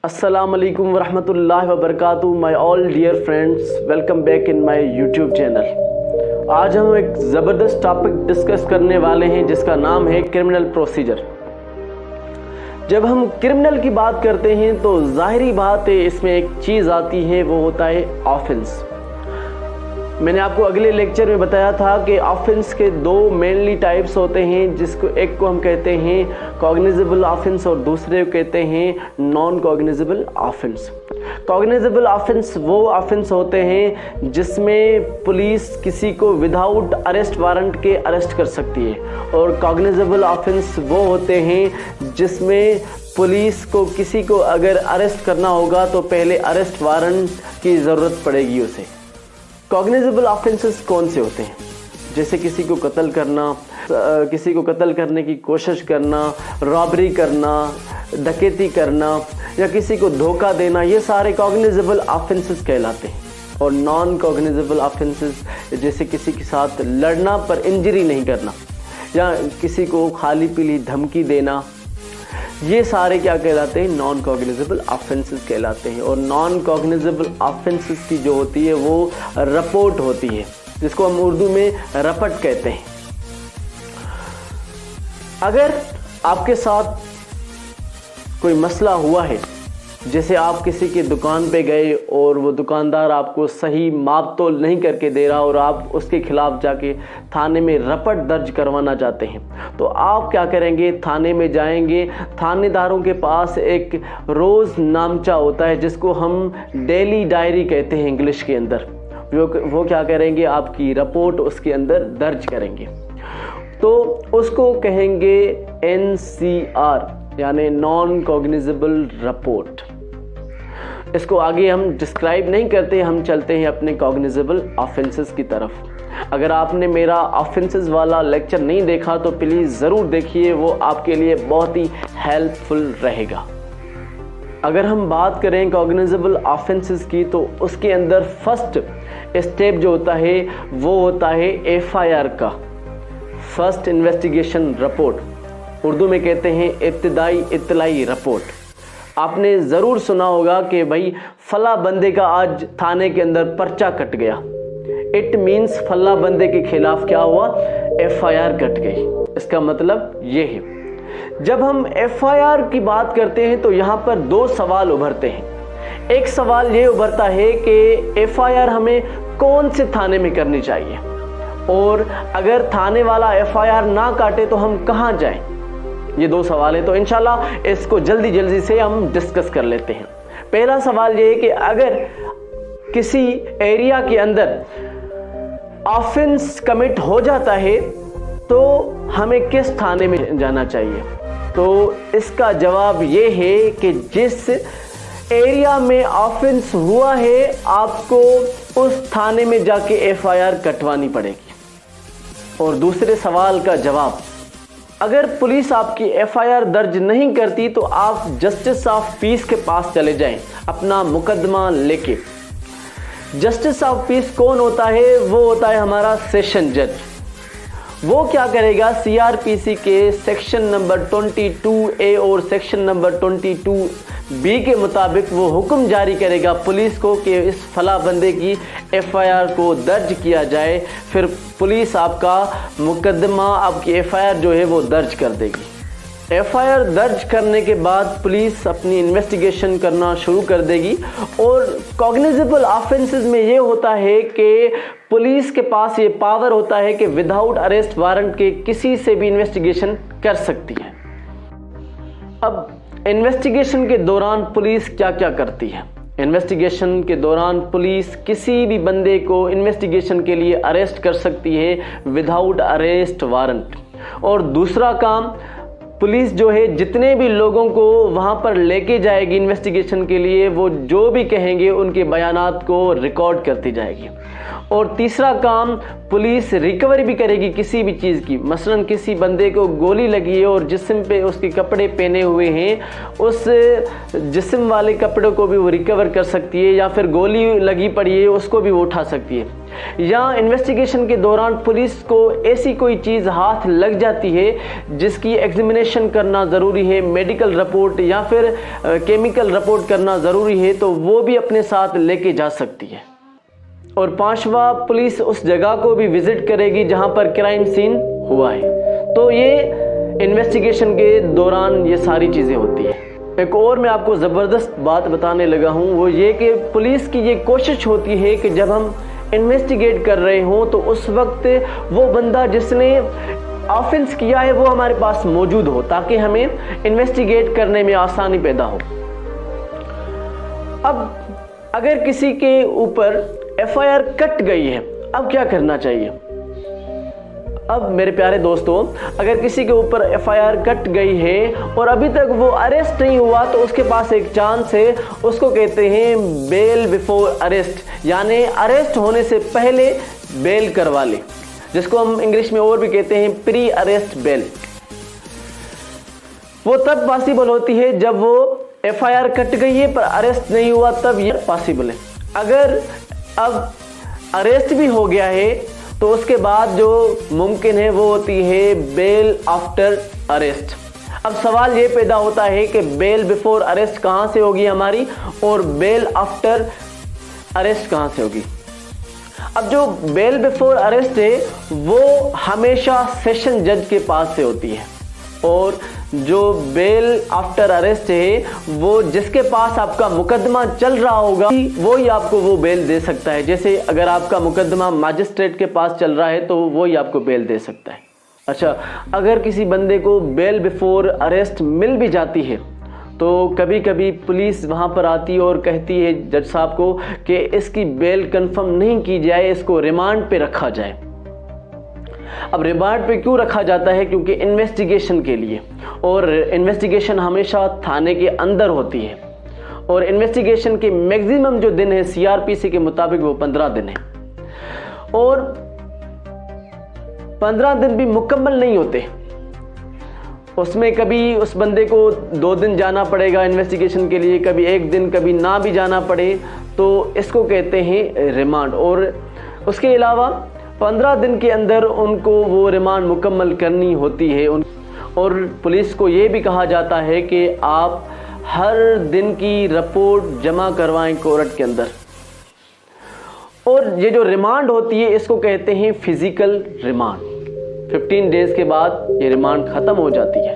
अस्सलाम वालेकुम वरहमतुल्लाहि वबरकातुहू my all dear friends, welcome back in my YouTube channel. आज हम एक ज़बरदस्त टॉपिक डिस्कस करने वाले हैं जिसका नाम है क्रिमिनल प्रोसीजर। जब हम क्रिमिनल की बात करते हैं तो ज़ाहिरी बात है इसमें एक चीज़ आती है, वो होता है ऑफेंस। मैंने आपको अगले लेक्चर में बताया था कि ऑफेंस के दो मेनली टाइप्स होते हैं, जिसको एक को हम कहते हैं कॉग्निजेबल ऑफेंस और दूसरे को कहते हैं non cognizable offence. Cognizable offence वो ऑफेंस होते हैं जिसमें पुलिस किसी को विदाउट अरेस्ट वारंट के अरेस्ट कर सकती है, और कॉग्निजेबल ऑफेंस वो होते हैं जिसमें पुलिस को किसी को अगर अरेस्ट करना होगा तो पहले अरेस्ट वारंट की ज़रूरत पड़ेगी उसे। कॉग्निजेबल ऑफेंसेस कौन से होते हैं? जैसे किसी को कत्ल करना, किसी को कत्ल करने की कोशिश करना, रॉबरी करना, डकैती करना या किसी को धोखा देना, ये सारे कॉग्निजेबल ऑफेंसेस कहलाते हैं। और नॉन कॉग्निजेबल ऑफेंसेस जैसे किसी के साथ लड़ना पर इंजरी नहीं करना या किसी को खाली पीली धमकी देना, ये सारे क्या कहलाते हैं? नॉन कॉग्निजेबल ऑफेंसेस कहलाते हैं। और नॉन कॉग्निजेबल ऑफेंसेस की जो होती है वो रिपोर्ट होती है, जिसको हम उर्दू में रपट कहते हैं। अगर आपके साथ कोई मसला हुआ है, जैसे आप किसी की दुकान पे गए और वो दुकानदार आपको सही माप तोल नहीं करके दे रहा और आप उसके खिलाफ जाके थाने में रपट दर्ज करवाना चाहते हैं, तो आप क्या करेंगे? थाने में जाएंगे। थानेदारों के पास एक रोज़ नामचा होता है जिसको हम डेली डायरी कहते हैं इंग्लिश के अंदर। वो क्या करेंगे? आपकी रिपोर्ट उसके अंदर दर्ज करेंगे, तो उसको कहेंगे NCR यानी नॉन कॉग्निजेबल रिपोर्ट। इसको आगे हम डिस्क्राइब नहीं करते, हम चलते हैं अपने कॉग्निजेबल ऑफेंसेस की तरफ। अगर आपने मेरा ऑफेंसेस वाला लेक्चर नहीं देखा तो प्लीज़ ज़रूर देखिए, वो आपके लिए बहुत ही हेल्पफुल रहेगा। अगर हम बात करें कॉग्निजेबल ऑफेंसेस की, तो उसके अंदर फर्स्ट स्टेप जो होता है वो होता है FIR का, फर्स्ट इन्वेस्टिगेशन रिपोर्ट। उर्दू में कहते हैं इब्तिदाई इत्तलाई रिपोर्ट। आपने ज़रूर सुना होगा कि भाई फला बंदे का आज थाने के अंदर पर्चा कट गया। इट मीन्स फला बंदे के खिलाफ क्या हुआ? FIR कट गई। इसका मतलब ये है। जब हम FIR की बात करते हैं तो यहाँ पर दो सवाल उभरते हैं। एक सवाल ये उभरता है कि FIR हमें कौन से थाने में करनी चाहिए, और अगर थाने वाला FIR ना काटे तो हम कहाँ जाएं? ये दो सवाल है, तो इंशाल्लाह इसको जल्दी से हम डिस्कस कर लेते हैं। पहला सवाल ये है कि अगर किसी एरिया के अंदर ऑफेंस कमिट हो जाता है तो हमें किस थाने में जाना चाहिए? तो इसका जवाब ये है कि जिस एरिया में ऑफेंस हुआ है आपको उस थाने में जाके FIR कटवानी पड़ेगी। और दूसरे सवाल का जवाब, अगर पुलिस आपकी FIR दर्ज नहीं करती तो आप जस्टिस ऑफ पीस के पास चले जाएं अपना मुकदमा लेके। जस्टिस ऑफ पीस कौन होता है? वो होता है हमारा सेशन जज। वो क्या करेगा? CRPC के सेक्शन नंबर 22A और सेक्शन नंबर 22B के मुताबिक वो हुक्म जारी करेगा पुलिस को कि इस फला बंदे की FIR को दर्ज किया जाए। फिर पुलिस आपका मुकदमा, आपकी FIR जो है वो दर्ज कर देगी। FIR दर्ज करने के बाद पुलिस अपनी इन्वेस्टिगेशन करना शुरू कर देगी। और कॉग्निजेबल ऑफेंसेस में ये होता है कि पुलिस के पास ये पावर होता है कि विदाउट अरेस्ट वारंट के किसी से भी इन्वेस्टिगेशन कर सकती है। अब इन्वेस्टिगेशन के दौरान पुलिस क्या क्या करती है? इन्वेस्टिगेशन के दौरान पुलिस किसी भी बंदे को इन्वेस्टिगेशन के लिए अरेस्ट कर सकती है विदाउट अरेस्ट वारंट। और दूसरा काम, पुलिस जो है जितने भी लोगों को वहाँ पर लेके जाएगी इन्वेस्टिगेशन के लिए, वो जो भी कहेंगे उनके बयानात को रिकॉर्ड करती जाएगी। और तीसरा काम, पुलिस रिकवरी भी करेगी किसी भी चीज़ की। मसलन किसी बंदे को गोली लगी है और जिस्म पे उसके कपड़े पहने हुए हैं, उस जिस्म वाले कपड़ों को भी वो रिकवर कर सकती है, या फिर गोली लगी पड़ी है उसको भी वो उठा सकती है। या इन्वेस्टिगेशन के दौरान पुलिस को ऐसी कोई चीज़ हाथ लग जाती है जिसकी एग्जामिनेशन करना ज़रूरी है, मेडिकल रिपोर्ट या फिर केमिकल रिपोर्ट करना ज़रूरी है, तो वो भी अपने साथ लेके जा सकती है। और पांचवा, पुलिस उस जगह को भी विजिट करेगी जहां पर क्राइम सीन हुआ है। तो ये इन्वेस्टिगेशन के दौरान ये सारी चीज़ें होती है। एक और मैं आपको ज़बरदस्त बात बताने लगा हूं, वो ये कि पुलिस की ये कोशिश होती है कि जब हम इन्वेस्टिगेट कर रहे हों तो उस वक्त वो बंदा जिसने ऑफेंस किया है वो हमारे पास मौजूद हो, ताकि हमें इन्वेस्टिगेट करने में आसानी पैदा हो। अब अगर किसी के ऊपर एफआईआर कट गई है, अब क्या करना चाहिए? अब मेरे प्यारे दोस्तों, अगर किसी के ऊपर एफआईआर कट गई है और अभी तक वो अरेस्ट नहीं हुआ, तो उसके पास एक चांस है, उसको कहते हैं बेल बिफोर अरेस्ट, यानी अरेस्ट होने से पहले बेल करवा ले, जिसको हम इंग्लिश में और भी कहते हैं प्री अरेस्ट बेल। वो तब पॉसिबल होती है जब वो एफआईआर कट गई है पर अरेस्ट नहीं हुआ, तब ये पॉसिबल है। अगर अब अरेस्ट भी हो गया है तो उसके बाद जो मुमकिन है वो होती है बेल आफ्टर अरेस्ट। अब सवाल ये पैदा होता है कि बेल बिफोर अरेस्ट कहाँ से होगी हमारी, और बेल आफ्टर अरेस्ट कहाँ से होगी? अब जो बेल बिफोर अरेस्ट है वो हमेशा सेशन जज के पास से होती है, और जो बेल आफ्टर अरेस्ट है वो जिसके पास आपका मुकदमा चल रहा होगा वो ही आपको वो बेल दे सकता है। जैसे अगर आपका मुकदमा मजिस्ट्रेट के पास चल रहा है तो वो ही आपको बेल दे सकता है। अच्छा, अगर किसी बंदे को बेल बिफोर अरेस्ट मिल भी जाती है तो कभी कभी पुलिस वहाँ पर आती है और कहती है जज साहब को कि इसकी बेल कंफर्म नहीं की जाए, इसको रिमांड पे रखा जाए। अब रिमांड पे क्यों रखा जाता है? क्योंकि इन्वेस्टिगेशन के लिए, और इन्वेस्टिगेशन हमेशा थाने के अंदर होती है, और इन्वेस्टिगेशन के मैक्सिमम जो दिन है सीआरपीसी के मुताबिक वो 15 दिन है, और 15 दिन भी मुकम्मल नहीं होते। उसमें कभी उस बंदे को 2 दिन जाना पड़ेगा इन्वेस्टिगेशन के लिए, कभी 1 दिन, कभी ना भी जाना पड़े, तो इसको कहते हैं रिमांड। और उसके अलावा 15 दिन के अंदर उनको वो रिमांड मुकम्मल करनी होती है। और पुलिस को ये भी कहा जाता है कि आप हर दिन की रिपोर्ट जमा करवाएं कोर्ट के अंदर। और ये जो रिमांड होती है इसको कहते हैं फिजिकल रिमांड। 15 डेज के बाद ये रिमांड ख़त्म हो जाती है।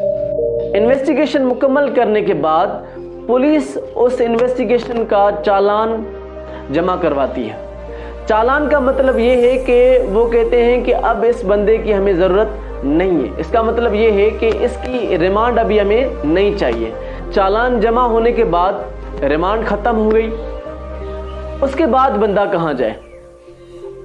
इन्वेस्टिगेशन मुकम्मल करने के बाद पुलिस उस इन्वेस्टिगेशन का चालान जमा करवाती है। चालान का मतलब ये है कि वो कहते हैं कि अब इस बंदे की हमें ज़रूरत नहीं है। इसका मतलब ये है कि इसकी रिमांड अभी हमें नहीं चाहिए। चालान जमा होने के बाद रिमांड ख़त्म हो गई, उसके बाद बंदा कहाँ जाए?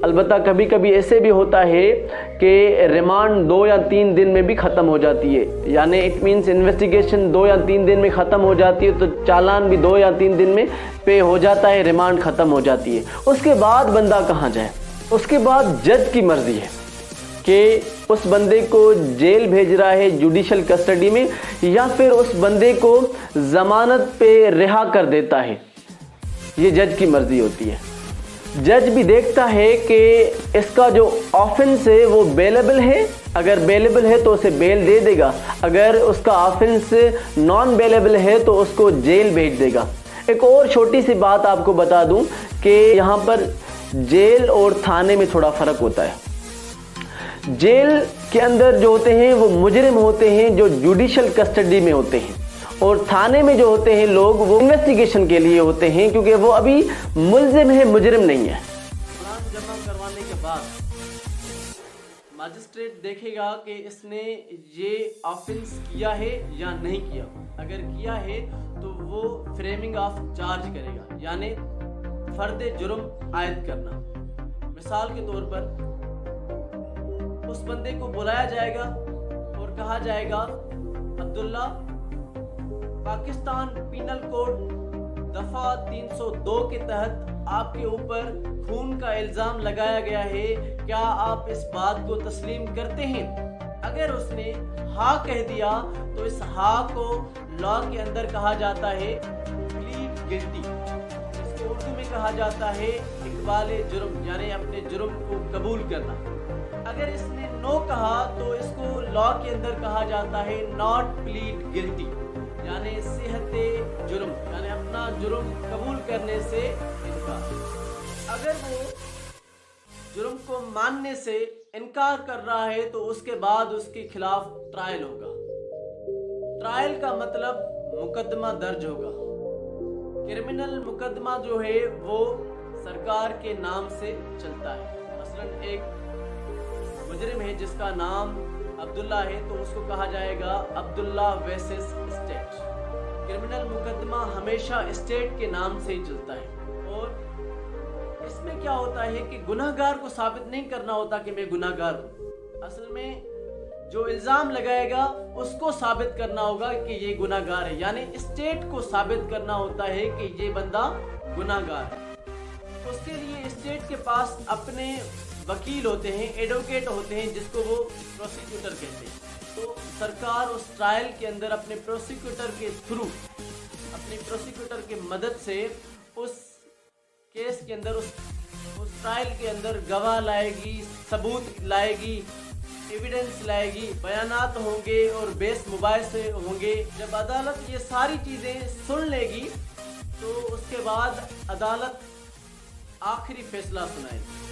अलबत्ता कभी कभी ऐसे भी होता है कि रिमांड 2 या 3 दिन में भी ख़त्म हो जाती है, यानी इट मीन्स इन्वेस्टिगेशन 2 या 3 दिन में ख़त्म हो जाती है, तो चालान भी 2 या 3 दिन में पे हो जाता है, रिमांड ख़त्म हो जाती है। उसके बाद बंदा कहाँ जाए? उसके बाद जज की मर्ज़ी है कि उस बंदे को जेल भेज रहा है जुडिशल कस्टडी में, या फिर उस बंदे को ज़मानत पे रिहा कर देता है। ये जज की मर्ज़ी होती है। जज भी देखता है कि इसका जो ऑफेंस है वो बेलेबल है, अगर बेलेबल है तो उसे बेल दे देगा, अगर उसका ऑफेंस नॉन बेलेबल है तो उसको जेल भेज देगा। एक और छोटी सी बात आपको बता दूं कि यहाँ पर जेल और थाने में थोड़ा फ़र्क होता है। जेल के अंदर जो होते हैं वो मुजरिम होते हैं जो जुडिशल कस्टडी में होते हैं, और थाने में जो होते हैं लोग वो इन्वेस्टिगेशन के लिए होते हैं, क्योंकि वो अभी मुल्जिम है, मुजरिम नहीं है। चालान जमा करवाने के बाद मजिस्ट्रेट देखेगा कि इसने ये ऑफेंस किया है या नहीं किया। अगर किया है तो वो फ्रेमिंग ऑफ चार्ज करेगा, यानी फर्द जुर्म आयद करना। मिसाल के तौर पर उस बंदे को बुलाया जाएगा और कहा जाएगा, अब्दुल्ला, पाकिस्तान पीनल कोड दफा 302 के तहत आपके ऊपर खून का इल्जाम लगाया गया है, क्या आप इस बात को तस्लीम करते हैं? अगर उसने हाँ कह दिया तो इस हाँ को लॉ के अंदर कहा जाता है प्लीड गिल्टी। इसको उर्दू में कहा जाता है इकबाल जुर्म, यानी अपने जुर्म को कबूल करना। अगर इसने नो कहा तो इसको लॉ के अंदर कहा जाता है नॉट प्लीड गिल्टी, यानी सेहते जुर्म, यानी अपना जुर्म कबूल करने से इनकार। अगर वो जुर्म को मानने से इनकार कर रहा है तो उसके बाद उसके खिलाफ ट्रायल होगा। ट्रायल का मतलब मुकदमा दर्ज होगा। क्रिमिनल मुकदमा जो है वो सरकार के नाम से चलता है। मसलन एक मुजरिम है जिसका नाम अब्दुल्ला है तो उसको कहा जाएगा अब्दुल्ला वर्सेस स्टेट। क्रिमिनल मुकदमा हमेशा स्टेट के नाम से ही चलता है। और इसमें क्या होता है कि गुनहगार को साबित नहीं करना होता कि मैं गुनहगार हूं। असल में जो इल्जाम लगाएगा उसको साबित करना होगा कि ये गुनहगार है, यानी स्टेट को साबित करना होता है कि ये बंदा गुनहगार है। उसके लिए स्टेट के पास अपने वकील होते हैं, एडवोकेट होते हैं, जिसको वो प्रोसिक्यूटर कहते हैं। तो सरकार उस ट्रायल के अंदर अपने प्रोसिक्यूटर के थ्रू, अपने प्रोसिक्यूटर की मदद से उस केस के अंदर, उस ट्रायल के अंदर गवाह लाएगी, सबूत लाएगी, एविडेंस लाएगी, बयानात होंगे और बेस मुबाहिसे होंगे। जब अदालत ये सारी चीज़ें सुन लेगी तो उसके बाद अदालत आखिरी फैसला सुनाएगी।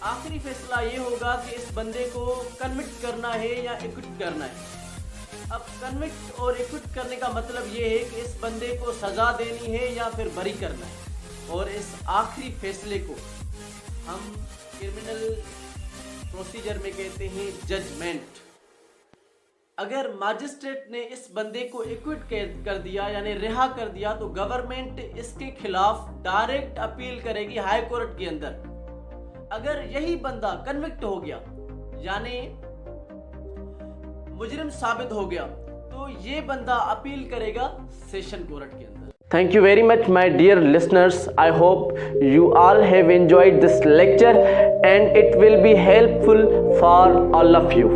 आखिरी फैसला ये होगा कि इस बंदे को कन्विक्ट करना है या एक्विट करना है। अब कन्विक्ट और एक्विट करने का मतलब ये है कि इस बंदे को सज़ा देनी है या फिर बरी करना है। और इस आखिरी फैसले को हम क्रिमिनल प्रोसीजर में कहते हैं जजमेंट। अगर मजिस्ट्रेट ने इस बंदे को एक्विट कर दिया यानी रिहा कर दिया तो गवर्नमेंट इसके खिलाफ डायरेक्ट अपील करेगी हाई कोर्ट के अंदर। अगर यही बंदा कन्विक्ट हो गया यानी मुजरिम साबित हो गया तो ये बंदा अपील करेगा सेशन कोर्ट के अंदर। Thank you very much my dear listeners. I hope you all have enjoyed this lecture and it will be helpful for all of you.